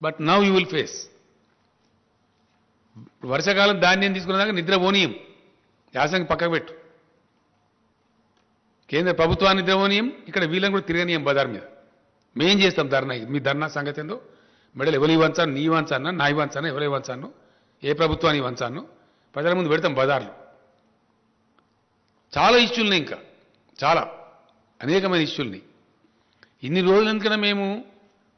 But now you will face. వర్షాకాలం ధాన్యం తీసుకునేదాకా నిద్ర పోనీయం, యాసంగి పక్కకు పెట్టు. కేంద్ర ప్రభుత్వాన్ని నిద్ర పోనీయం, ఇక్కడ వీళ్ళని కూడా తిరగనీయం బజార్ మీద. మేం చేస్తాం ధర్నా. మీ ధర్నా సంగతి ఏందో మెడలు ఎవరు ఇవ్వంచాను, నీ ఇవ్వంచాను, నా ఇవ్వంచాను, ఎవరు ఇవ్వంచాను, ఏ ప్రభుత్వాన్ని ఇవ్వంచాను, ప్రజల ముందు పెడతాం బజార్లో. చాలా ఇష్యూలున్నాయి, ఇంకా చాలా అనేకమైన ఇష్యూలున్నాయి. ఇన్ని రోజులందుకనే మేము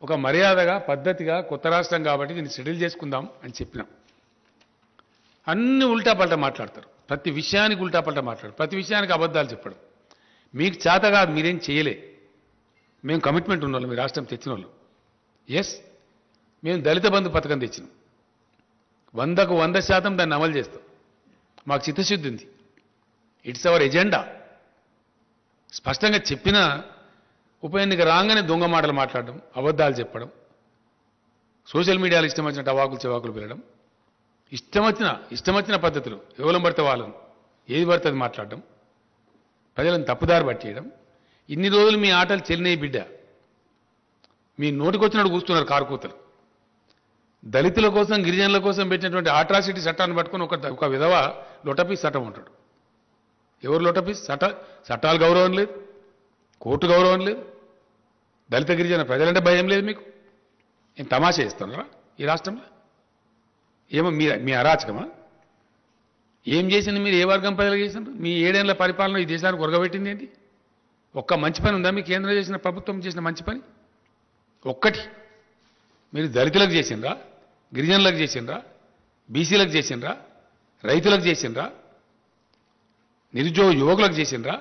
ఒక మర్యాదగా పద్ధతిగా కొత్త రాష్ట్రం కాబట్టి దీన్ని సెటిల్ చేసుకుందాం అని చెప్పినాం. అన్ని ఉల్టా పల్టా మాట్లాడతారు, ప్రతి విషయానికి ఉల్టా పల్టా మాట్లాడతారు, ప్రతి విషయానికి అబద్ధాలు చెప్పడం. మీకు చేత కాదు, మీరేం చేయలే. మేము కమిట్మెంట్ ఉన్నోళ్ళు, మీ రాష్ట్రం తెచ్చిన వాళ్ళు. ఎస్, మేము దళిత బంధు పథకం తెచ్చినాం. 100కు 100% దాన్ని అమలు చేస్తాం. మాకు చిత్తశుద్ధి ఉంది. It's our agenda. స్పష్టంగా చెప్పిన ఉప ఎన్నిక రాగానే దొంగ మాటలు మాట్లాడడం, అబద్ధాలు చెప్పడం, సోషల్ మీడియాలో ఇష్టం వచ్చినట్టు అవాకులు చెవాకులు పెరగడం, ఇష్టం వచ్చిన పద్ధతులు ఎవరు పడితే వాళ్ళను ఏది పడితే అది మాట్లాడడం, ప్రజలను తప్పుదారి పట్టేయడం. ఇన్ని రోజులు మీ ఆటలు చెల్లినాయి బిడ్డ. మీ నోటికొచ్చినట్టు కూస్తున్నారు కారుకూతలు. దళితుల కోసం గిరిజనుల కోసం పెట్టినటువంటి అట్రాసిటీ చట్టాన్ని పట్టుకుని ఒక విధవ లొటపీస్ చట్టం ఉంటాడు. ఎవరు లొటపీస్? చట్టాలు గౌరవం లేదు, కోర్టు గౌరవం లేదు, దళిత గిరిజన ప్రజలంటే భయం లేదు. మీకు ఏం తమాషా చేస్తున్నారా ఈ రాష్ట్రంలో? ఏమో మీ అరాచకమా? ఏం చేసింది మీరు? ఏ వర్గం ప్రజలు చేసినారు? మీ 7 ఏళ్ల పరిపాలన ఈ దేశానికి ఒరగబెట్టింది ఏంటి? ఒక్క మంచి పని ఉందా మీ కేంద్రం చేసిన, ప్రభుత్వం చేసిన మంచి పని? ఒక్కటి మీరు దళితులకు చేసిండ్రా, గిరిజనులకు చేసిండ్రా, బీసీలకు చేసిండ్రా, రైతులకు చేసిండ్రా, నిరుద్యోగ యువకులకు చేసిండ్రా?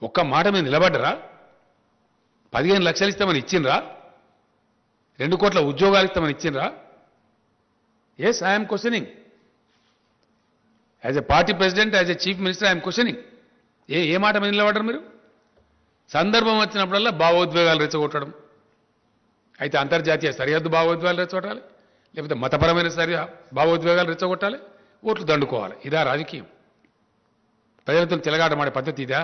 ఒక్క మాట మీద నిలబడ్డరా? 15 లక్షలు ఇస్తామని ఇచ్చిండ్రా? 2 కోట్ల ఉద్యోగాలు ఇస్తామని ఇచ్చిండ్రా? Yes, I'm questioning. As a party president, as a chief minister, I'm questioning. ఏ మాట మీద నిలబడ్డారు మీరు? సందర్భం వచ్చినప్పుడల్లా భావోద్వేగాలు రెచ్చగొట్టడం. అయితే అంతర్జాతీయ సరిహద్దు భావోద్వేగాలు రెచ్చగొట్టాలి, లేకపోతే మతపరమైన భావోద్వేగాలు రెచ్చగొట్టాలి, ఓట్లు దండుకోవాలి. ఇదా రాజకీయం? ప్రజలతో తిలగాటమాడే పద్ధతి ఇదా?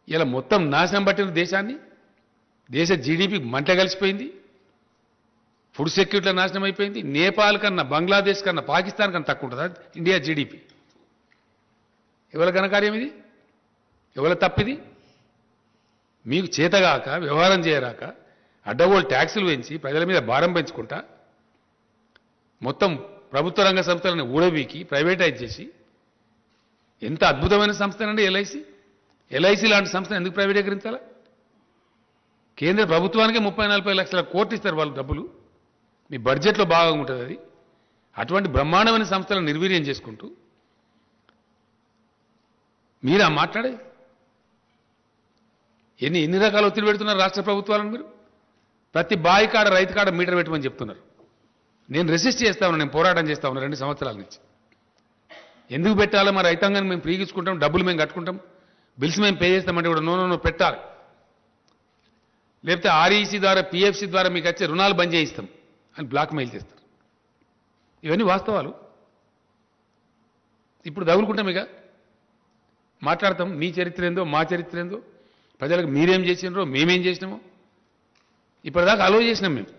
ఇలా మొత్తం నాశనం పట్టిన దేశాన్ని, దేశ జీడిపి మంట కలిసిపోయింది, ఫుడ్ సెక్యూరిటీలో నాశనం అయిపోయింది. నేపాల్ కన్నా, బంగ్లాదేశ్ కన్నా, పాకిస్తాన్ కన్నా తక్కువ ఉంటుందా ఇండియా జీడిపి? ఎవరి ఘనకార్యం ఇది? ఎవరి తప్పిది? మీకు చేతగాక, వ్యవహారం చేయరాక, అడ్డగోలు ట్యాక్సులు పెంచి ప్రజల మీద భారం పెంచుకుంటా, మొత్తం ప్రభుత్వ రంగ సంస్థలను ఊడబీకి ప్రైవేటైజ్ చేసి, ఎంత అద్భుతమైన సంస్థనండి ఎల్ఐసి లాంటి సంస్థను ఎందుకు ప్రైవేటీకరించాలా? కేంద్ర ప్రభుత్వానికే 30-40 లక్షల కోట్లు ఇస్తారు వాళ్ళు డబ్బులు. మీ బడ్జెట్లో భాగంగా ఉంటుంది అది. అటువంటి బ్రహ్మాండమైన సంస్థలను నిర్వీర్యం చేసుకుంటూ మీరా మాట్లాడే? ఎన్ని రకాల ఒత్తిడి పెడుతున్నారు రాష్ట్ర ప్రభుత్వాలను మీరు? ప్రతి బాయి కాడ, రైతు కాడ మీటర్ పెట్టమని చెప్తున్నారు. నేను రెసిస్ట్ చేస్తా ఉన్నాను, నేను పోరాటం చేస్తా ఉన్నాను 2 సంవత్సరాల నుంచి. ఎందుకు పెట్టాలో? మరి రైతాంగాన్ని మేము ఫ్రీగా ఇచ్చుకుంటాం, డబ్బులు మేము కట్టుకుంటాం, బిల్స్ మేము పే చేస్తామంటే కూడా నో పెట్టాలి. లేకపోతే ఆర్ఈసీ ద్వారా, పిఎఫ్సి ద్వారా మీకు వచ్చే రుణాలు బంద్ చేయిస్తాం అని బ్లాక్ మెయిల్ చేస్తారు. ఇవన్నీ వాస్తవాలు. ఇప్పుడు తగులుకుంటాం, ఇక మాట్లాడతాం. మీ చరిత్ర ఏందో, మా చరిత్ర ఏందో, ప్రజలకు మీరేం చేసినారో, మేమేం చేసినామో ఇప్పటిదాకా అలో చేసినాం మేము.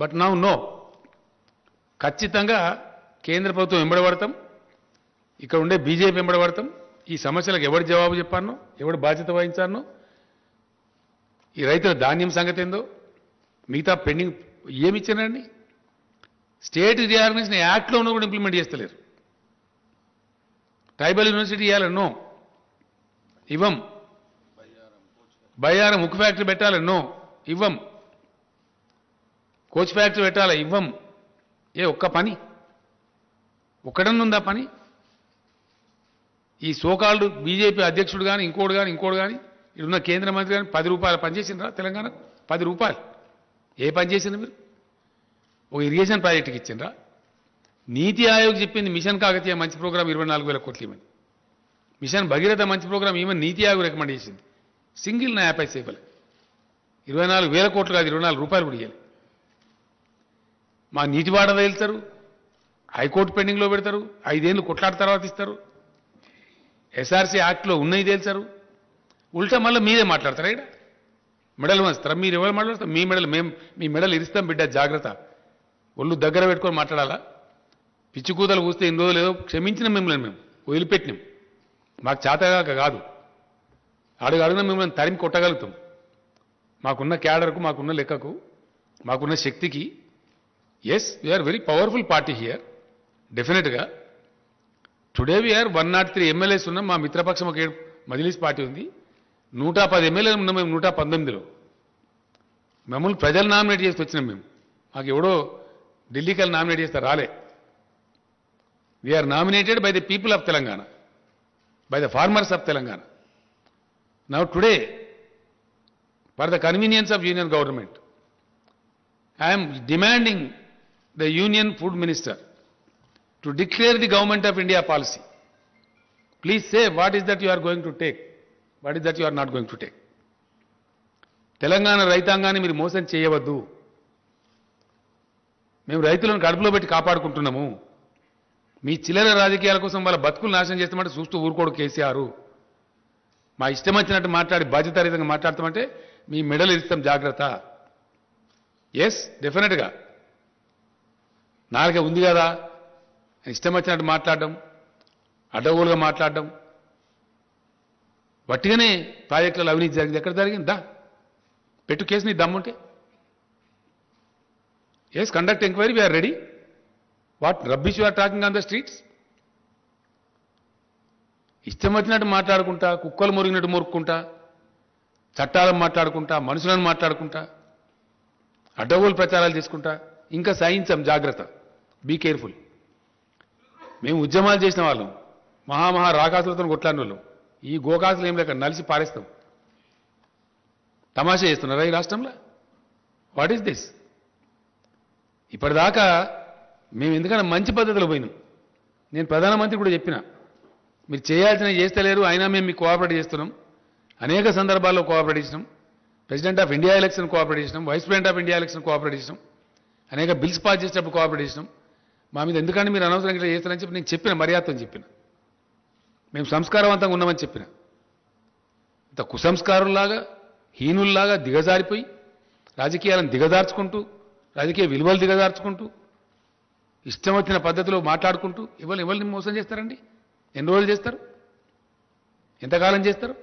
బట్ నో, ఖచ్చితంగా కేంద్ర ప్రభుత్వం వెంబడబడతాం, ఇక్కడ ఉండే బీజేపీ వెంబడబడతాం. ఈ సమస్యలకు ఎవరు జవాబు చెప్పానో, ఎవరు బాధ్యత వహించానో, ఈ రైతుల ధాన్యం సంగతి ఏందో, మిగతా పెండింగ్ ఏమి ఇచ్చారండి? స్టేట్ రీఆర్గనైజేషన్ యాక్ట్లోనూ కూడా ఇంప్లిమెంట్ చేస్తలేరు. ట్రైబల్ యూనివర్సిటీ ఇవ్వాలన్నో ఇవ్వం. బయ్యారం ఉక్కు ఫ్యాక్టరీ పెట్టాలన్నో ఇవ్వం. కోచ్ ఫ్యాక్టరీ పెట్టాలా? ఇవ్వం. ఒక్క పని ఒక్కడన్నుందా పని? ఈ సోకాల్డ్ బీజేపీ అధ్యక్షుడు కానీ, ఇంకోటి కానీ, ఇప్పుడున్న కేంద్ర మంత్రి కానీ 10 రూపాయలు పనిచేసిండ్రా తెలంగాణకు? 10 రూపాయలు ఏ పని చేసిండ్రు మీరు? ఒక ఇరిగేషన్ ప్రాజెక్టుకి ఇచ్చిండ్రా? నీతి ఆయోగ్ చెప్పింది మిషన్ కాకతీయ మంచి ప్రోగ్రాం 24,000 కోట్లు ఇవ్వని, మిషన్ భగీరథ మంచి ప్రోగ్రాం ఇవ్వని నీతి ఆయోగ్ రికమెండ్ చేసింది. సింగిల్ నయా పైసా ఇవ్వలే. 24,000 కోట్లు కాదు, 24 రూపాయలు కూడా ఇవ్వాలి. మా నీటి వాడ వెళ్తారు, హైకోర్టు పెండింగ్లో పెడతారు, 5 ఏళ్ళు కొట్లాట తర్వాత ఇస్తారు, ఎస్ఆర్సీ యాక్ట్లో ఉన్నది తేల్చారు. ఉల్టా మళ్ళీ మీరే మాట్లాడతారా? ఇక్కడ మెడల్ వంచుతారా? మీరు ఎవరు మాట్లాడతారు? మీ మెడల్ మేము మీ మెడల్ ఇరిస్తాం బిడ్డ, జాగ్రత్త. ఒళ్ళు దగ్గర పెట్టుకొని మాట్లాడాలా? పిచ్చి కూతలు కూస్తే ఇన్ని రోజులు ఏదో క్షమించిన మిమ్మల్ని మేము వదిలిపెట్టినాం. మాకు చేతగాక కాదు, అడుగున మిమ్మల్ని తరిమి కొట్టగలుగుతాం. మాకున్న క్యాడర్కు, మాకున్న లెక్కకు, మాకున్న శక్తికి. Yes, we are very powerful party here డెఫినెట్గా. టుడే వీఆర్ 103 ఎమ్మెల్యేస్ ఉన్నాం. మా మిత్రపక్షం ఒక మజ్లిస్ పార్టీ ఉంది. 110 ఎమ్మెల్యేలు ఉన్నాం మేము 119లో. మమ్మల్ని ప్రజలు నామినేట్ చేసి వచ్చినాం మేము. మాకు ఎవడో ఢిల్లీకి వెళ్ళి నామినేట్ చేస్తే రాలే. We are nominated by the people of Telangana, by the farmers of Telangana. Now today, for the convenience of union government, I am demanding the union food minister to declare the government of India policy. Please say what is that you are going to take, what is that you are not going to take. Telangana రైతాంగాన్ని మీరు మోసం చేయవద్దు. మేము రైతులను కడుపులో పెట్టి కాపాడుకుంటున్నాము. మీ చిల్లర రాజకీయాల కోసం వాళ్ళ బతుకులు నాశనం చేస్తామంటే చూస్తూ ఊరుకోడు కేసీఆర్. మా ఇష్టం వచ్చినట్టు మాట్లాడి బాధ్యతారహితంగా మాట్లాడతామంటే మీ మెడలు ఇస్తాం, జాగ్రత్త. ఎస్, డెఫినెట్గా నాలుగే ఉంది కదా ఇష్టం వచ్చినట్టు మాట్లాడడం, అడ్డగోలుగా మాట్లాడడం. వట్టిగానే ప్రాజెక్టులలో అవినీతి జరిగింది. ఎక్కడ జరిగిందా? పెట్టు కేసు నీ దమ్ముంటే. Yes, conduct enquiry, we are ready. What rubbish you are talking on the streets? ఇష్టం వచ్చినట్టు మాట్లాడుకుంటా, కుక్కలు మురిగినట్టు మురుక్కుంటా, చట్టాలను మాట్లాడుకుంటా, మనుషులను మాట్లాడుకుంటా, అడ్డగోలు ప్రచారాలు చేసుకుంటా. ఇంకా సహించాం, జాగ్రత్త, బీ కేర్ఫుల్. మేము ఉద్యమాలు చేసిన వాళ్ళం, మహామహా రాకాసులతో కొట్లాడిన వాళ్ళం. ఈ గోకాసులు ఏం లేక నలిసి పారేస్తాం. తమాషా చేస్తున్నారా ఈ రాష్ట్రంలో? What is this? ఇప్పటిదాకా మేము ఎందుకన్నా మంచి పద్ధతిలో పోయినాం. నేను ప్రధానమంత్రి కూడా చెప్పిన, మీరు చేయాల్సినవి చేస్తలేరు, అయినా మేము మీకు కోఆపరేట్ చేస్తున్నాం. అనేక సందర్భాల్లో కోఆపరేట్ చేసినాం. President of India election cooperate చేసినాం, vice president of India election cooperate చేసినాం, అనేక బిల్స్ పాస్ చేసేటప్పుడు కోఆపరేట్ చేసినాం. మా మీద ఎందుకంటే మీరు అనవసరంగా ఇట్లా చేస్తారని చెప్పి నేను చెప్పిన, మర్యాదతో చెప్పిన. మేము సంస్కారవంతంగా ఉన్నామని చెప్పిన. ఇంత కుసంస్కారుల్లాగా, హీనుల్లాగా దిగజారిపోయి రాజకీయాలను దిగజార్చుకుంటూ, రాజకీయ విలువలు దిగజార్చుకుంటూ, ఇష్టం వచ్చిన పద్ధతిలో మాట్లాడుకుంటూ ఎవరిని మోసం చేస్తారండి? ఎన్ని రోజులు చేస్తారు? ఎంతకాలం చేస్తారు?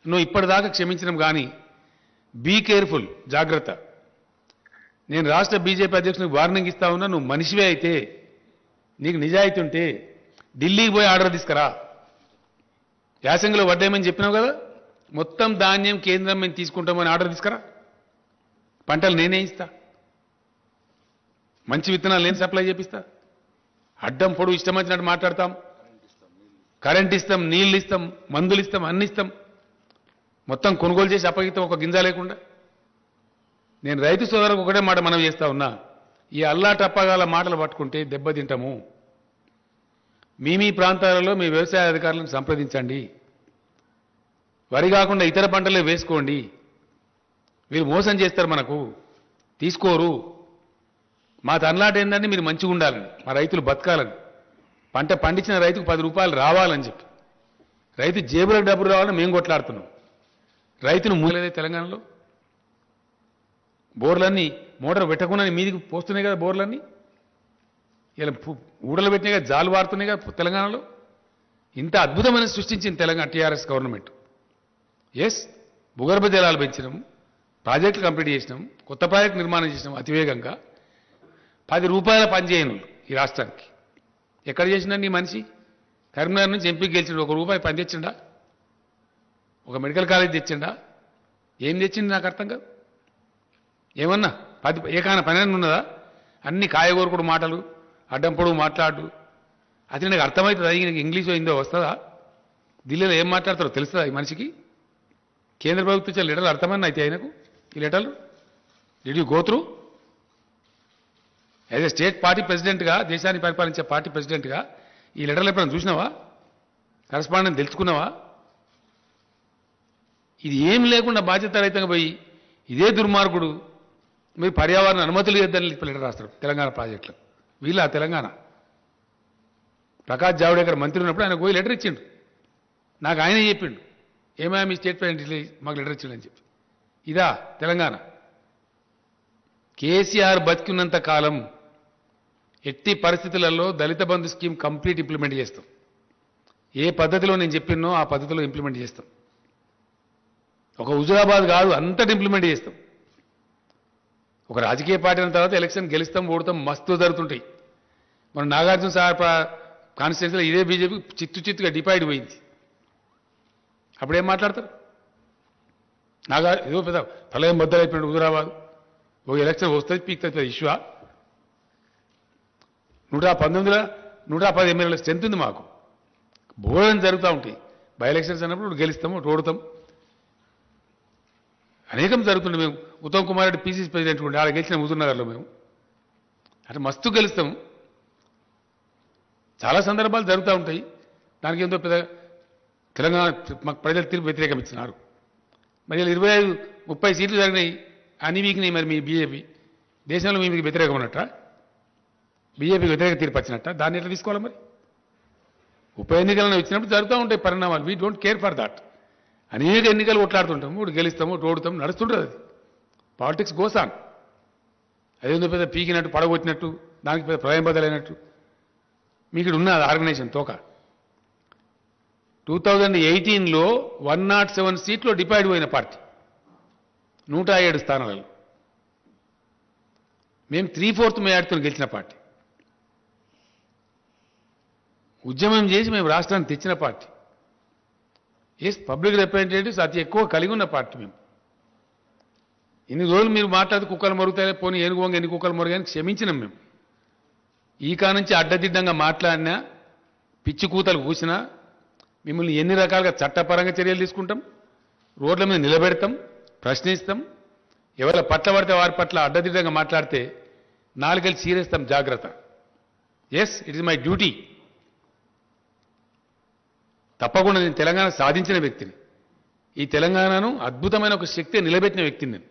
నువ్వు ఇప్పటిదాకా క్షమించడం కానీ బీ కేర్ఫుల్, జాగ్రత్త. నేను రాష్ట్ర బీజేపీ అధ్యక్షునికి వార్నింగ్ ఇస్తా ఉన్నా. నువ్వు మనిషివే అయితే, నీకు నిజాయితీ ఉంటే ఢిల్లీకి పోయి ఆర్డర్ తీసుకురా. యాసంగిలో వడ్డేమని చెప్పినావు కదా, మొత్తం ధాన్యం కేంద్రం మేము తీసుకుంటామని ఆర్డర్ తీసుకురా. పంటలు నేనే ఇస్తా, మంచి విత్తనాలు నేను సప్లై చేపిస్తా. అడ్డం పొడు ఇష్టం వచ్చినట్టు మాట్లాడతాం. కరెంట్ ఇస్తాం, నీళ్ళు ఇస్తాం, మందులు ఇస్తాం, అన్ని ఇస్తాం. మొత్తం కొనుగోలు చేసి అప్పగిస్తాం, ఒక గింజ లేకుండా. నేను రైతు సోదరులకు ఒకటే మాట మనం చేస్తా ఉన్నా, ఈ అల్లా టప్పగాల మాటలు పట్టుకుంటే దెబ్బతింటాము. మీ ప్రాంతాలలో మీ వ్యవసాయ అధికారులను సంప్రదించండి. వరి కాకుండా ఇతర పంటలే వేసుకోండి. మీరు మోసం చేస్తారు, మనకు తీసుకోరు. మా తన్లాట ఏంటంటే మీరు మంచిగా ఉండాలని, మా రైతులు బతకాలని, పంట పండించిన రైతుకు 10 రూపాయలు రావాలని చెప్పి, రైతు జేబులకు డబ్బులు రావాలని మేము కొట్లాడుతున్నాం. రైతును మూలలేదే తెలంగాణలో. బోర్లన్నీ మోటార్ పెట్టకుండా మీదికి పోస్తున్నాయి కదా బోర్లన్నీ. ఇలా ఊడలు పెట్టినాయి కదా, జాలు వాడుతున్నాయి కదా తెలంగాణలో. ఇంత అద్భుతమైన సృష్టించింది తెలంగాణ టీఆర్ఎస్ గవర్నమెంట్. ఎస్, భూగర్భ జలాలు పెంచినాం, ప్రాజెక్టులు కంప్లీట్ చేసినాం, కొత్త ప్రాజెక్టు నిర్మాణం చేసినాం అతివేగంగా. 10 రూపాయల పని చేయను ఈ రాష్ట్రానికి. ఎక్కడ చేసిండండి ఈ మనిషి? కరీంనగర్ నుంచి ఎంపీకి గెలిచిండు. 1 రూపాయి పని తెచ్చిండా? ఒక మెడికల్ కాలేజ్ తెచ్చిండా? ఏం తెచ్చింది నాకు అర్థం కాదు. ఏమన్నా ఏకాన పని ఉన్నదా? అన్ని కాయగూరకుడు మాటలు, అడ్డం పొడుగు మాట్లాడు. అది నాకు అర్థమవుతుంది. అది నీకు ఇంగ్లీష్ అయిందో వస్తుందా? ఢిల్లీలో ఏం మాట్లాడతారో తెలుస్తుందా ఈ మనిషికి? కేంద్ర ప్రభుత్వం ఇచ్చే లెటర్లు అర్థమన్నా అయితే ఆయనకు? ఈ లెటర్లు did you go through? As a state party ప్రెసిడెంట్గా, దేశాన్ని పరిపాలించే పార్టీ ప్రెసిడెంట్గా ఈ లెటర్లు ఎప్పుడైనా చూసినావా? కరస్పాండెంట్ తెలుసుకున్నావా? ఇది ఏం లేకుండా బాధ్యత రహితంగా పోయి ఇదే దుర్మార్గుడు మీరు పర్యావరణ అనుమతులు ఇద్దని లెటర్ రాస్తారు తెలంగాణ ప్రాజెక్టులు. వీళ్ళ తెలంగాణ ప్రకాష్ జావడేకర్ మంత్రి ఉన్నప్పుడు ఆయన పోయి లెటర్ ఇచ్చిండు. నాకు ఆయనే చెప్పిండు, ఏమైనా మీ స్టేట్ ప్రెసిడెంట్ మాకు లెటర్ ఇచ్చిండు అని చెప్పి. ఇదా తెలంగాణ? కేసీఆర్ బతికున్నంత కాలం ఎట్టి పరిస్థితులలో దళిత బంధు స్కీమ్ కంప్లీట్ ఇంప్లిమెంట్ చేస్తాం. ఏ పద్ధతిలో నేను చెప్పినో ఆ పద్ధతిలో ఇంప్లిమెంట్ చేస్తాం. ఒక హుజురాబాద్ కాదు, అంతటి ఇంప్లిమెంట్ చేస్తాం. ఒక రాజకీయ పార్టీ అయిన తర్వాత ఎలక్షన్ గెలుస్తాం, ఓడతాం, మస్తు జరుగుతుంటాయి. మన నాగార్జున సార్ కాన్స్టిట్యూన్సీలో ఇదే బీజేపీ చిత్తుగా డివైడ్ పోయింది. అప్పుడేం మాట్లాడతారు? ఏదో పెద్ద ప్రళయం బద్దలైపోయినాడు హుజురాబాద్, ఒక ఎలక్షన్ వస్తుంది పీక్తుంది ఇష్యూ. 119లో 110 ఎమ్మెల్యేల స్ట్రెంత్ ఉంది మాకు. భోజనం జరుగుతూ ఉంటాయి. బై ఎలక్షన్స్ అన్నప్పుడు గెలుస్తాము, ఓడతాం, అనేకం జరుగుతుండే. మేము ఉత్తమ్ కుమార్ రెడ్డి పీసీసీ ప్రెసిడెంట్ ఉండే, ఆడ గెలిచిన హుజూర్నగర్లో మేము అంటే మస్తు గెలుస్తాము. చాలా సందర్భాలు జరుగుతూ ఉంటాయి. దానికి ఎంతో పెద్ద తెలంగాణ మాకు ప్రజలు తీర్పు వ్యతిరేకం ఇచ్చినారు. మరి 25-30 సీట్లు జరిగినాయి, అన్ని వీక్నాయి. మరి మీ బీజేపీ దేశంలో మీ మీకు వ్యతిరేకం ఉన్నట్ట, బీజేపీకి వ్యతిరేక తీర్పు వచ్చినట్ట, దాన్ని ఎట్లా తీసుకోవాలి? మరి ఉప ఎన్నికలను వచ్చినప్పుడు జరుగుతూ ఉంటాయి పరిణామాలు. We don't care for that. అనేక ఎన్నికలు కొట్లాడుతుంటాము, ఇప్పుడు గెలుస్తాము, ఓడుతాము, నడుస్తుంటుంది. అది పాలిటిక్స్ గోస్ ఆన్. అదేందో పెద్ద పీకినట్టు, పడగొట్టినట్టు, దానికి పెద్ద ప్రళయం బదలైనట్టు. మీకు ఇక్కడ ఉన్న ఆర్గనైజేషన్ తోక 2018లో 107 సీట్లో డివైడ్ అయిన పార్టీ 107 స్థానాలలో. మేము 3/4 మెజార్టీతో గెలిచిన పార్టీ. ఉద్యమం చేసి మేము రాష్ట్రాన్ని తెచ్చిన పార్టీ. ఎస్, పబ్లిక్ రిప్రజెంటేటివ్స్ అతి ఎక్కువ కలిగి ఉన్న పార్టీ మేము. ఇన్ని రోజులు మీరు మాట్లాడితే కుక్కలు మరుగుతాయి, పోనీ ఏనుగోంగ ఎన్ని కుక్కలు మరుగాయని క్షమించినాం మేము. ఈ కానుంచి అడ్డదిడ్డంగా మాట్లాడినా, పిచ్చి కూతలు కూసినా మిమ్మల్ని ఎన్ని రకాలుగా చట్టపరంగా చర్యలు తీసుకుంటాం, రోడ్ల మీద నిలబెడతాం, ప్రశ్నిస్తాం. ఎవరి పట్ల పడితే వారి పట్ల అడ్డదిడ్డంగా మాట్లాడితే నాలుగేళ్ళు సీరేస్తాం. జాగ్రత్త. Yes, it is my duty. తప్పకుండా నేను తెలంగాణ సాధించిన వ్యక్తిని, ఈ తెలంగాణను అద్భుతమైన ఒక శక్తి నిలబెట్టిన వ్యక్తిని నేను.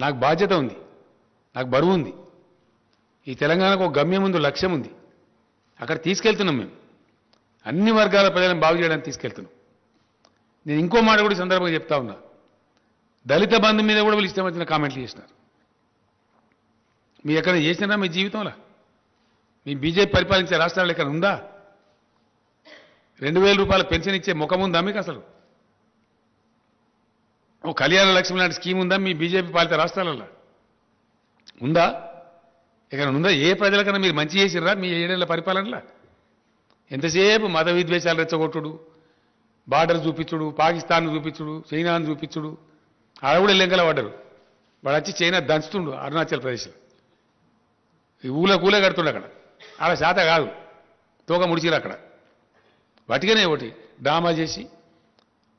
నాకు బాధ్యత ఉంది, నాకు బరువు ఉంది. ఈ తెలంగాణకు ఒక గమ్యం ఉంది, లక్ష్యం ఉంది. అక్కడ తీసుకెళ్తున్నాం మేము. అన్ని వర్గాల ప్రజలను బాగు చేయడానికి తీసుకెళ్తున్నాం. నేను ఇంకో మాట కూడా ఈ సందర్భంగా చెప్తా ఉన్నా. దళిత బంధు మీద కూడా వీళ్ళు ఇష్టం వచ్చిన కామెంట్లు చేసినారు. మీరు ఎక్కడ చేసినారా మీ జీవితంలో? మీ బీజేపీ పరిపాలించే రాష్ట్రాలు ఎక్కడ ఉందా? 2000 రూపాయల పెన్షన్ ఇచ్చే ముఖం ఉందా మీకు అసలు? ఓ కళ్యాణ లక్ష్మి లాంటి స్కీమ్ ఉందా మీ బీజేపీ పాలిత రాష్ట్రాలలో? ఉందా? ఎక్కడ ఉందా? ఏ ప్రజలకన్నా మీరు మంచి చేసిర్రా మీ 7 ఏళ్ల పరిపాలనలో? ఎంతసేపు మత విద్వేషాలు రెచ్చగొట్టుడు, బార్డర్ చూపించుడు, పాకిస్తాన్ చూపించుడు, చైనాను చూపించుడు. ఆడ కూడా లెంకల పడ్డరు. వాడు వచ్చి చైనా దంచుతుండు అరుణాచల్ ప్రదేశ్లో. ఈ ఊళ్ళ కడుతుండు అక్కడ. ఆడ శాత కాదు, తోక ముడిచిరు అక్కడ. వాటికనే ఒకటి డ్రామా చేసి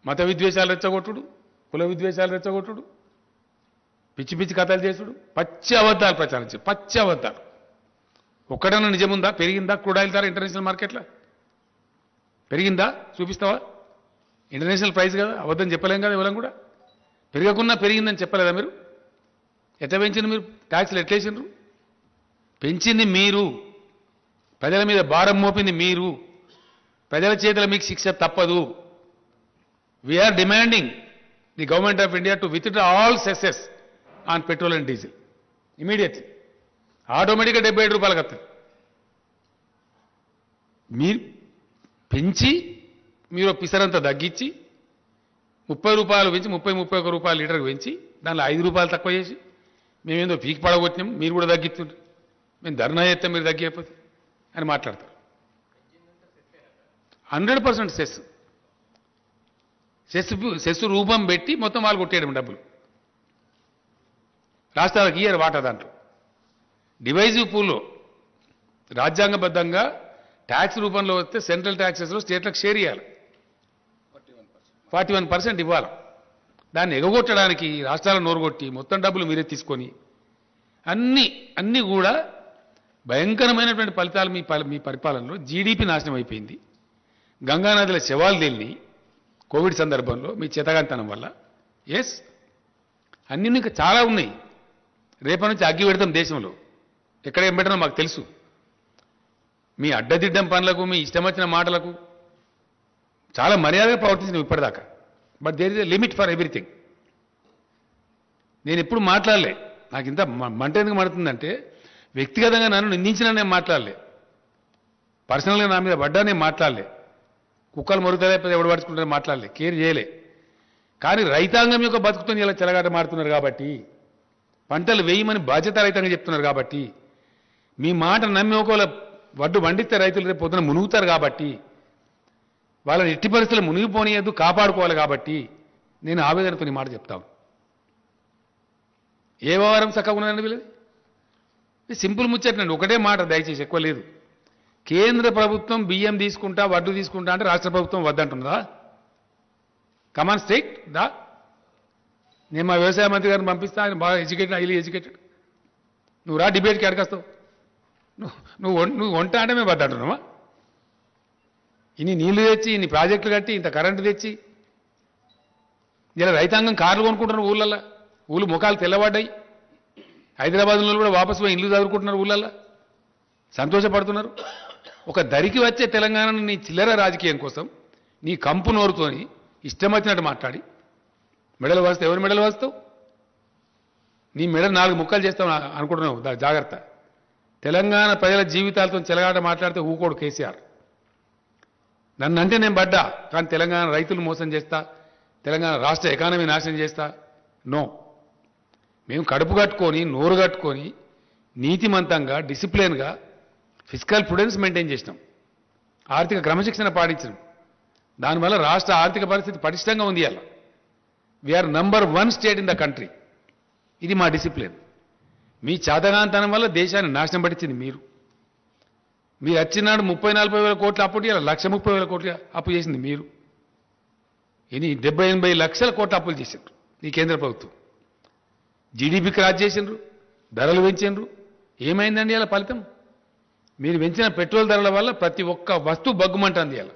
మత విద్వేషాలు రెచ్చగొట్టుడు, కుల విద్వేషాలు రెచ్చగొట్టుడు, పిచ్చి పిచ్చి కథలు చేసుడు, పచ్చి అబద్ధాలు ప్రచారం చేసి, పచ్చి అబద్ధాలు. ఒక్కడన్నా నిజముందా? పెరిగిందా క్రూడ్ ఆయిల్ ధర ఇంటర్నేషనల్ మార్కెట్లో? పెరిగిందా? చూపిస్తావా? ఇంటర్నేషనల్ ప్రైస్ కదా, అబద్ధం చెప్పలేం కదా ఇవ్వలేం కూడా. పెరగకున్నా పెరిగిందని చెప్పలేదా మీరు? ఎట్లా పెంచింది మీరు? ట్యాక్స్లు ఎట్లేసిండ్రు? పెంచింది మీరు, ప్రజల మీద భారం మోపింది మీరు. ప్రజల చేతుల మీకు శిక్ష తప్పదు. We are demanding the government of India to withdraw all cesses on petrol and diesel immediately. ఆటోమేటిక్గా 77 రూపాయలకు వస్తుంది. మీరు పెంచి మీరు పిసరంతా తగ్గించి 30 రూపాయలు పెంచి 30-31 రూపాయలు లీటర్కి పెంచి దానిలో 5 రూపాయలు తక్కువ చేసి మేమేందో పీకి పడగొట్టినాం, మీరు కూడా తగ్గిస్తుండ్రు, మేము ధర్నా చేస్తాం మీరు తగ్గిపోతే అని మాట్లాడతారు. 100% సెస్ రూపం పెట్టి మొత్తం వాళ్ళు కొట్టేయడం డబ్బులు. రాష్ట్రాలకు ఇయ్యారు వాటా. దాంట్లో డివైజివ్ పూల్లో రాజ్యాంగబద్ధంగా ట్యాక్స్ రూపంలో వస్తే సెంట్రల్ ట్యాక్సెస్లో స్టేట్లకు షేర్ ఇవ్వాలి, 41% ఇవ్వాలి. దాన్ని ఎగగొట్టడానికి రాష్ట్రాలను నోరుగొట్టి మొత్తం డబ్బులు మీరే తీసుకొని అన్నీ కూడా భయంకరమైనటువంటి ఫలితాలు మీ పరిపాలనలో. జీడీపీ నాశనం అయిపోయింది. గంగానదిలో శవాలు తేలిని కోవిడ్ సందర్భంలో మీ చేతగాంతనం వల్ల. ఎస్, అన్నీ ఇంకా చాలా ఉన్నాయి. రేపటి నుంచి అగ్గి పెడతాం దేశంలో. ఎక్కడ ఏం పెట్టడం మాకు తెలుసు. మీ అడ్డదిడ్డం పనులకు, మీ ఇష్టం వచ్చిన మాటలకు చాలా మర్యాదగా ప్రవర్తించినాం ఇప్పటిదాకా. But there is a limit for everything. నేను ఎప్పుడు మాట్లాడలే. నాకు ఇంత మంట ఎందుకు మండుతుందంటే వ్యక్తిగతంగా నన్ను నిందించినా నేను మాట్లాడలే, పర్సనల్గా నా మీద పడ్డా నేను మాట్లాడలే, కుక్కలు మరుగుతారే ఎవడు పడుచుకుంటారో మాట్లాడలే, కేర్ చేయలే. కానీ రైతాంగం యొక్క బతుకుతో ఇలా చెలగాట మారుతున్నారు కాబట్టి, పంటలు వేయమని బాధ్యత రైతాంగం చెప్తున్నారు కాబట్టి, మీ మాట నమ్మి ఒకవేళ వడ్డు పండిస్తే రైతులు రేపు పొద్దున మునుగుతారు కాబట్టి, వాళ్ళని ఎట్టి పరిస్థితులు మునిగిపోనియద్దు, కాపాడుకోవాలి కాబట్టి నేను ఆవేదనతో ఈ మాట చెప్తాను. ఏ వ్యవహారం చక్కగా ఉన్నదండి వీళ్ళది? సింపుల్ ముచ్చటండి, ఒకటే మాట, దయచేసి ఎక్కువ లేదు. కేంద్ర ప్రభుత్వం బియ్యం తీసుకుంటా వడ్డు తీసుకుంటా అంటే రాష్ట్ర ప్రభుత్వం వద్దంటున్నదా? కమాన్ స్టేట్ దా. నేను మా వ్యవసాయ మంత్రి గారిని పంపిస్తా, ఆయన బాగా ఎడ్యుకేటెడ్, హైలీ ఎడ్యుకేటెడ్. నువ్వు రా డిబేట్కి అడగస్తావు. నువ్వు వంట అంటే మేము వద్దంటున్నావా? ఇన్ని నీళ్లు తెచ్చి, ఇన్ని ప్రాజెక్టులు కట్టి, ఇంత కరెంటు తెచ్చి, ఇలా రైతాంగం కార్లు కొనుక్కుంటున్నారు ఊళ్ళల్లో, ఊళ్ళు ముఖాలు తెల్లబడ్డాయి. హైదరాబాద్లో కూడా వాపసు పోయి ఇల్లు చదువుకుంటున్నారు, ఊళ్ళల్లో సంతోషపడుతున్నారు. ఒక దరికి వచ్చే తెలంగాణను నీ చిల్లర రాజకీయం కోసం నీ కంపు నోరుతోని ఇష్టం వచ్చినట్టు మాట్లాడి మెడలు వస్తావు. ఎవరు మెడలు వస్తావు? నీ మెడలు 4 ముక్కలు చేస్తావు అనుకుంటున్నావు, జాగ్రత్త. తెలంగాణ ప్రజల జీవితాలతో చెలగాట మాట్లాడితే ఊకోడు కేసీఆర్. నన్నంటే నేను పడ్డా, కానీ తెలంగాణ రైతులు మోసం చేస్తా, తెలంగాణ రాష్ట్ర ఎకానమీ నాశనం చేస్తా, నో. మేము కడుపు కట్టుకొని, నోరు కట్టుకొని, నీతిమంతంగా, డిసిప్లిన్గా ఫిజికల్ ప్రుడెన్స్ మెయింటైన్ చేసినాం, ఆర్థిక క్రమశిక్షణ పాటించినాం. దానివల్ల రాష్ట్ర ఆర్థిక పరిస్థితి పటిష్టంగా ఉంది. అలా we are number 1 state in the country. ఇది మా డిసిప్లిన్. మీ చేతగాంతనం వల్ల దేశాన్ని నాశనం పట్టించింది మీరు. మీరు వచ్చినాడు 30-40 వేల కోట్ల అప్పు, ఇలా 1,30,000 కోట్ల అప్పు చేసింది మీరు. ఇని 70-80 లక్షల కోట్ల అప్పులు చేసిండ్రు ఈ కేంద్ర ప్రభుత్వం. జీడీపీ క్రాస్ చేసిండ్రు, ధరలు పెంచిండ్రు. ఏమైందండి ఇలా ఫలితం? మీరు పెంచిన పెట్రోల్ ధరల వల్ల ప్రతి ఒక్క వస్తువు బగ్గుమంటుంది. ఇలా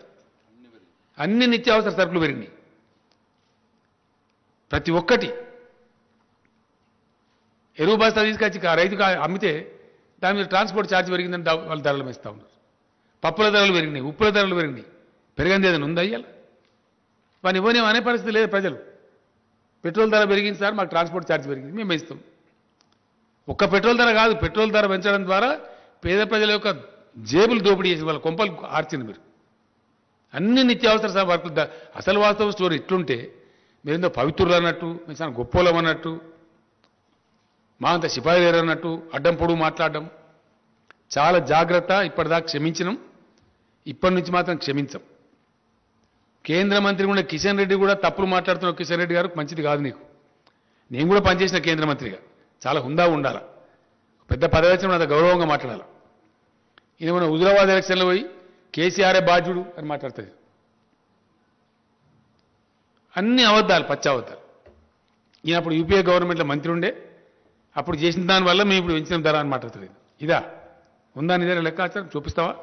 అన్ని నిత్యావసర సరుకులు పెరిగినాయి, ప్రతి ఒక్కటి. ఎరువు బస్తా తీసుకొచ్చి రైతుకు అమ్మితే దాని మీద ట్రాన్స్పోర్ట్ ఛార్జ్ పెరిగిందని వాళ్ళు ధరలు పెంచుతా ఉన్నారు. పప్పుల ధరలు పెరిగినాయి, ఉప్పుల ధరలు పెరిగినాయి. పెరిగింది ఏదైనా ఉందా ఇయ్యాల? వాని ఇవ్వనేం అనే పరిస్థితి లేదు ప్రజలు. పెట్రోల్ ధర పెరిగింది సార్, మాకు ట్రాన్స్పోర్ట్ ఛార్జ్ పెరిగింది, మేము పెంచుతాం. ఒక్క పెట్రోల్ ధర కాదు, పెట్రోల్ ధర పెంచడం ద్వారా పేద ప్రజల యొక్క జేబులు దోపిడీ చేసి వాళ్ళ కొంపలు ఆర్చింది మీరు. అన్ని నిత్యావసర వర్కులు. అసలు వాస్తవ స్టోరీ ఇట్లుంటే మీరేందో పవిత్రులు అన్నట్టు, మేము చాలా గొప్పోలం అన్నట్టు, మా అంత సిపాయి లేరు అన్నట్టు అడ్డం పొడుగు మాట్లాడడం. చాలా జాగ్రత్త. ఇప్పటిదాకా క్షమించినాం, ఇప్పటి నుంచి మాత్రం క్షమించం. కేంద్ర మంత్రి కూడా కిషన్ రెడ్డి కూడా తప్పులు మాట్లాడుతున్న కిషన్ రెడ్డి గారు మంచిది కాదు నీకు. నేను కూడా పనిచేసిన కేంద్ర మంత్రిగా చాలా హుందా ఉండాలి, పెద్ద పదవి వచ్చిన అంత గౌరవంగా మాట్లాడాలి. ఈయన మన హుజురాబాద్ ఎలక్షన్లో పోయి కేసీఆర్ఏ బాధ్యుడు అని మాట్లాడుతుంది. అన్ని అబద్ధాలు, పచ్చి అబద్ధాలు. ఈయన అప్పుడు యూపీఏ గవర్నమెంట్లో మంత్రి ఉండే, అప్పుడు చేసిన దానివల్ల మేము ఇప్పుడు పెంచిన ధర అని మాట్లాడుతుంది. ఇదా ఉందా నీ దగ్గర లెక్కాచారం? చూపిస్తావా?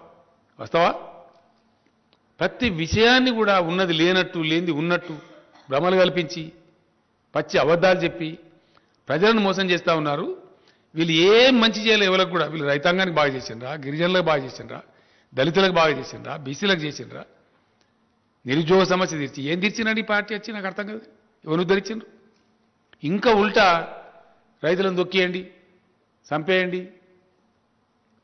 వస్తావా? ప్రతి విషయాన్ని కూడా ఉన్నది లేనట్టు, లేనిది ఉన్నట్టు భ్రమలు కల్పించి పచ్చి అబద్ధాలు చెప్పి ప్రజలను మోసం చేస్తూ ఉన్నారు. వీళ్ళు ఏం మంచి చేయలేదు ఎవరికి కూడా. వీళ్ళు రైతాంగానికి బాగా చేసిండ్రా, గిరిజనులకు బాగా చేసిండ్రా, దళితులకు బాగా చేసిండ్రా, బీసీలకు చేసిండ్రా, నిరుద్యోగ సమస్య తీర్చి ఏం తీర్చినాడు ఈ పార్టీ వచ్చి? నాకు అర్థం కాదు. ఎవరు ఉద్ధరించిండ్రు? ఇంకా ఉల్టా రైతులను దొక్కేయండి, చంపేయండి.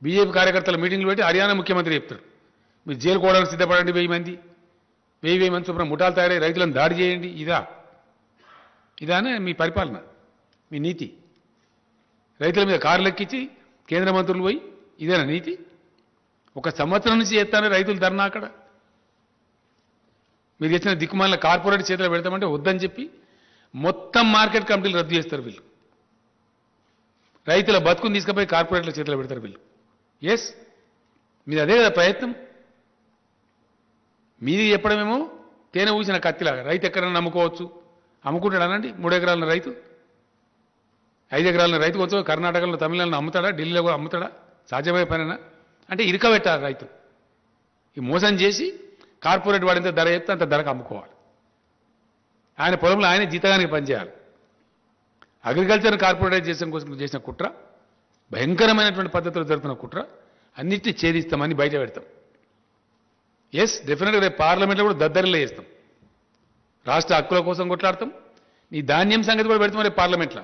బీజేపీ కార్యకర్తల మీటింగ్లు పెట్టి హర్యానా ముఖ్యమంత్రి చెప్తాడు, మీరు జైలు కోవడానికి సిద్ధపడండి, 1000 మంది 1000 మంది చొప్పున ముఠాలు తయారై రైతులను దాడి చేయండి. ఇదానే మీ పరిపాలన, మీ నీతి? రైతుల మీద కారు లెక్కించి కేంద్ర మంత్రులు పోయి ఇదేనా నీతి? 1 సంవత్సరం నుంచి చేస్తానే రైతులు ధర్నా. అక్కడ మీరు చేసిన దిక్కుమాల కార్పొరేట్ చేతిలో పెడతామంటే వద్దని చెప్పి మొత్తం మార్కెట్ కమిటీలు రద్దు చేస్తారు వీళ్ళు. రైతుల బతుకుని తీసుకుపోయి కార్పొరేట్ల చేతిలో పెడతారు వీళ్ళు. ఎస్, మీది అదే కదా ప్రయత్నం. మీది చెప్పడమేమో తేనె ఊసిన కత్తిలాగా, రైతు ఎక్కడైనా నమ్ముకోవచ్చు. అమ్ముకుంటాడు అనండి. 3 ఎకరాల రైతు, 5 ఎకరాల రైతు కొంచెం కర్ణాటకలో, తమిళనాడులో అమ్ముతాడా, ఢిల్లీలో కూడా అమ్ముతాడా? సాధ్యమయ్యే పనేనా? అంటే ఇరకబెట్టాలి రైతు. ఈ మోసం చేసి కార్పొరేట్ వాడింత ధర చెప్తే అంత ధరకు అమ్ముకోవాలి. ఆయన పొలంలో ఆయన జీతగానికి పనిచేయాలి. అగ్రికల్చర్ కార్పొరేట్ కోసం చేసిన కుట్ర, భయంకరమైనటువంటి పద్ధతిలో జరుగుతున్న కుట్ర, అన్నిటినీ ఛేదిస్తామని బయట పెడతాం. ఎస్, డెఫినెట్గా రేపు పార్లమెంట్లో కూడా దద్దరిలో చేస్తాం. రాష్ట్ర హక్కుల కోసం కొట్లాడతాం. నీ ధాన్యం సంగతి కూడా పెడతాం రేపు పార్లమెంట్లో.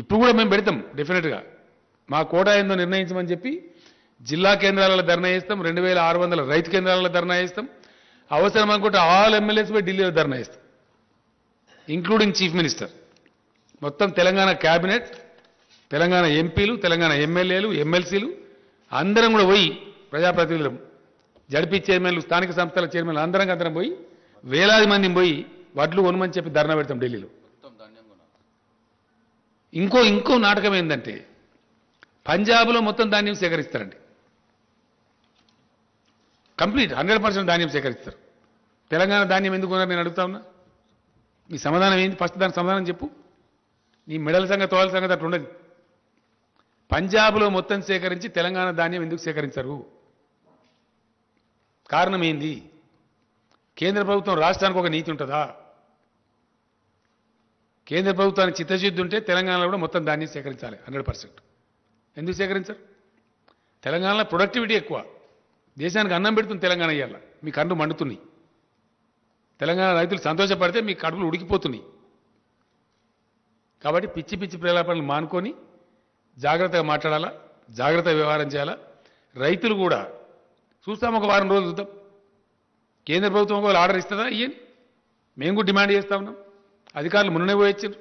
ఇప్పుడు కూడా మేము పెడతాం డెఫినెట్గా. మా కోటా ఏందో నిర్ణయించమని చెప్పి జిల్లా కేంద్రాలలో ధర్నా చేస్తాం, 2600 రైతు కేంద్రాలలో ధర్నా చేస్తాం, అవసరం అనుకుంటే ఆల్ ఎమ్మెల్యేస్ పై ఢిల్లీలో ధర్నా చేస్తాం, ఇంక్లూడింగ్ చీఫ్ మినిస్టర్. మొత్తం తెలంగాణ క్యాబినెట్, తెలంగాణ ఎంపీలు, తెలంగాణ ఎమ్మెల్యేలు, ఎమ్మెల్సీలు అందరం కూడా పోయి, ప్రజాప్రతినిధులు, జడ్పీ చైర్మన్లు, స్థానిక సంస్థల చైర్మన్లు అందరం పోయి వేలాది మందిని పోయి వడ్లు కొనమని చెప్పి ధర్నా పెడతాం ఢిల్లీలో. ఇంకో నాటకం ఏంటంటే పంజాబ్లో మొత్తం ధాన్యం సేకరిస్తారండి. కంప్లీట్ 100% ధాన్యం సేకరిస్తారు. తెలంగాణ ధాన్యం ఎందుకు కొన్నారు నేను అడుగుతా ఉన్నా. మీ సమాధానం ఏంటి? ఫస్ట్ దానికి సమాధానం చెప్పు. నీ మెడల సంగతి తోల సంగతి అట్లా ఉండదు. పంజాబ్లో మొత్తం సేకరించి తెలంగాణ ధాన్యం ఎందుకు సేకరించరు? కారణం ఏంది? కేంద్ర ప్రభుత్వం రాష్ట్రానికి ఒక నీతి ఉంటుందా? కేంద్ర ప్రభుత్వానికి చిత్తశుద్ధి ఉంటే తెలంగాణలో కూడా మొత్తం ధాన్యం సేకరించాలి 100%. ఎందుకు సేకరించరు? తెలంగాణలో ప్రొడక్టివిటీ ఎక్కువ, దేశానికి అన్నం పెడుతుంది తెలంగాణ. ఇయ్యాల మీ కళ్ళు మండుతున్నాయి. తెలంగాణ రైతులు సంతోషపడితే మీ కడుపులు ఉడికిపోతున్నాయి. కాబట్టి పిచ్చి పిచ్చి ప్రేలాపనలు మానుకొని జాగ్రత్తగా మాట్లాడాలా, జాగ్రత్తగా వ్యవహారం చేయాలా. రైతులు కూడా చూస్తాం, ఒక వారం రోజులు చూద్దాం. కేంద్ర ప్రభుత్వం ఒకవేళ ఆర్డర్ ఇస్తుందా ఇయ్యని మేము కూడా డిమాండ్ చేస్తా ఉన్నాం. అధికారులు మొన్ననే పోయొచ్చారు,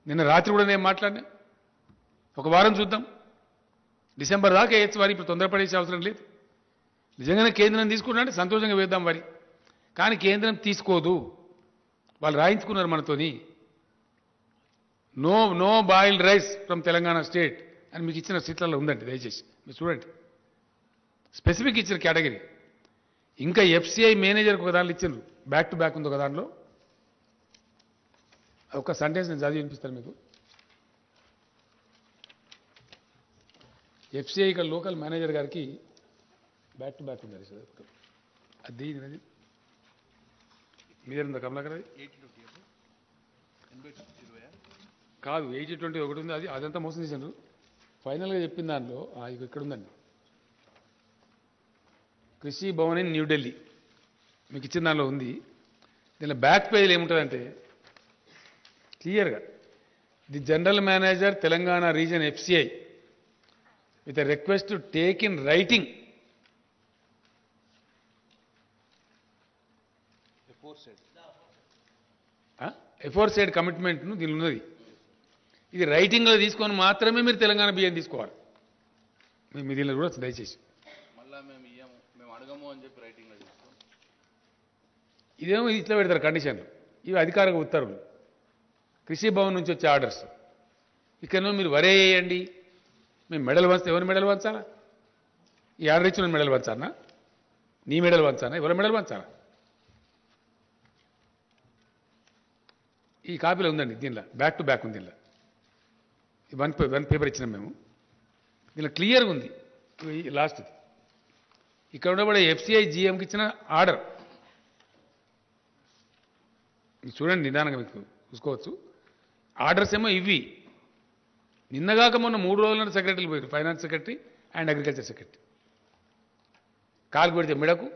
నిన్న రాత్రి కూడా నేను మాట్లాడినా. ఒక వారం చూద్దాం, డిసెంబర్ దాకా వేయచ్చు వారి. ఇప్పుడు తొందరపడేసే అవసరం లేదు. నిజంగానే కేంద్రం తీసుకుంటే సంతోషంగా వేద్దాం వారి. కానీ కేంద్రం తీసుకోదు. వాళ్ళు రాయించుకున్నారు మనతోని. No boiled rice from Telangana state అని మీకు ఇచ్చిన సీట్లలో ఉందండి, దయచేసి మీరు చూడండి. స్పెసిఫిక్ ఇచ్చిన కేటగిరీ. ఇంకా ఎఫ్సిఐ మేనేజర్కి ఒక దాంట్లో ఇచ్చిండ్రు, బ్యాక్ టు బ్యాక్ ఉంది ఒక దాంట్లో. ఒక సెంటెన్స్ నేను చదివి వినిపిస్తాను మీకు. ఎఫ్సిఐ ఇక్కడ లోకల్ మేనేజర్ గారికి బ్యాక్ టు బ్యాక్ ఉంది. అది మీదేందా కమలాకర్? అది కాదు, 80-20 ఒకటి ఉంది. అదంతా మోసం చేశారు. ఫైనల్గా చెప్పిన దాంట్లో ఇక్కడ ఉందండి, కృషి భవన్ ఇన్ న్యూఢిల్లీ మీకు ఇచ్చిన దానిలో ఉంది. దీనిలో బ్యాక్ పేజీలు ఏముంటుందంటే క్లియర్గా the general manager Telangana region FCI with a request to take in writing aforesaid కమిట్మెంట్ను దీనిలో ఉన్నది. ఇది రైటింగ్లో తీసుకొని మాత్రమే మీరు తెలంగాణ బియ్యం తీసుకోవాలి. మీ దీనిలో కూడా దయచేసి ఇదేమో ఇట్లా పెడతారు కండిషన్లు. ఇవి అధికారిక ఉత్తర్వులు, కృషి భవన్ నుంచి వచ్చే ఆర్డర్స్. ఇక్కడనో మీరు వరే వేయండి, మేము మెడల్ వంచితే ఎవరి మెడల్ వంచాలా? ఈ ఆర్డర్ ఇచ్చిన మెడల్ వంచానా? నీ మెడల్ వంచానా? ఎవరి మెడల్ వంచాలా? ఈ కాపీలో ఉందండి, దీనిలో బ్యాక్ టు బ్యాక్ ఉంది. దీనిలో వన్ పేపర్ ఇచ్చినాం మేము. దీనిలో క్లియర్గా ఉంది. లాస్ట్ ఇక్కడ ఉండబడే ఎఫ్సిఐ జీఎంకి ఇచ్చిన ఆర్డర్ చూడండి, నిదానంగా మీకు చూసుకోవచ్చు. ఆర్డర్స్ ఏమో ఇవి. నిన్నగాక మొన్న 3 రోజుల సెక్రటరీలు పోయారు, finance secretary and agriculture secretary. కాలు పెడితే మెడకు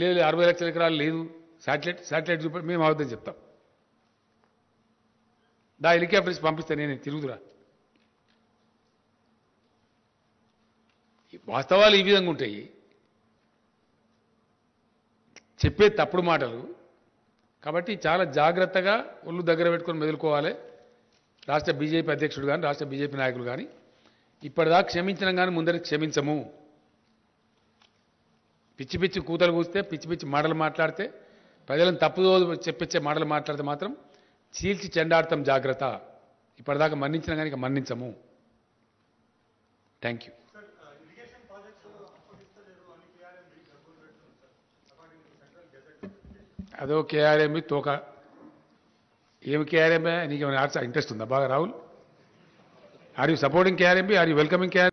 లేదు, 60 లక్షల ఎకరాలు లేదు, శాటిలైట్ చూపి మేము అవద్దని చెప్తాం. హెలికాప్టర్స్ పంపిస్తే నేను తిరుగుతురా. వాస్తవాలు ఈ విధంగా ఉంటాయి, చెప్పే తప్పుడు మాటలు. కాబట్టి చాలా జాగ్రత్తగా ఒళ్ళు దగ్గర పెట్టుకొని మెదులుకోవాలి. రాష్ట్ర బీజేపీ అధ్యక్షుడు కానీ, రాష్ట్ర బీజేపీ నాయకులు కానీ ఇప్పటిదాకా క్షమించడం కానీ ముందరికి క్షమించము. పిచ్చి పిచ్చి కూతలు కూస్తే, పిచ్చి పిచ్చి మాటలు మాట్లాడితే, ప్రజలను తప్పుదో చెప్పించే మాటలు మాట్లాడితే మాత్రం చీల్చి చెండాడతాం. జాగ్రత్త. ఇప్పటిదాకా మన్నించిన కానీ ఇక మన్నించము. Thank you. అదో కేఆర్ఎంబి తోక. ఏమి కేఆర్ఎంబి? నీకు ఏమైనా ఇంట్రెస్ట్ ఉందా బాగా Rahul? Are you supporting KRMB? Are you welcoming KR?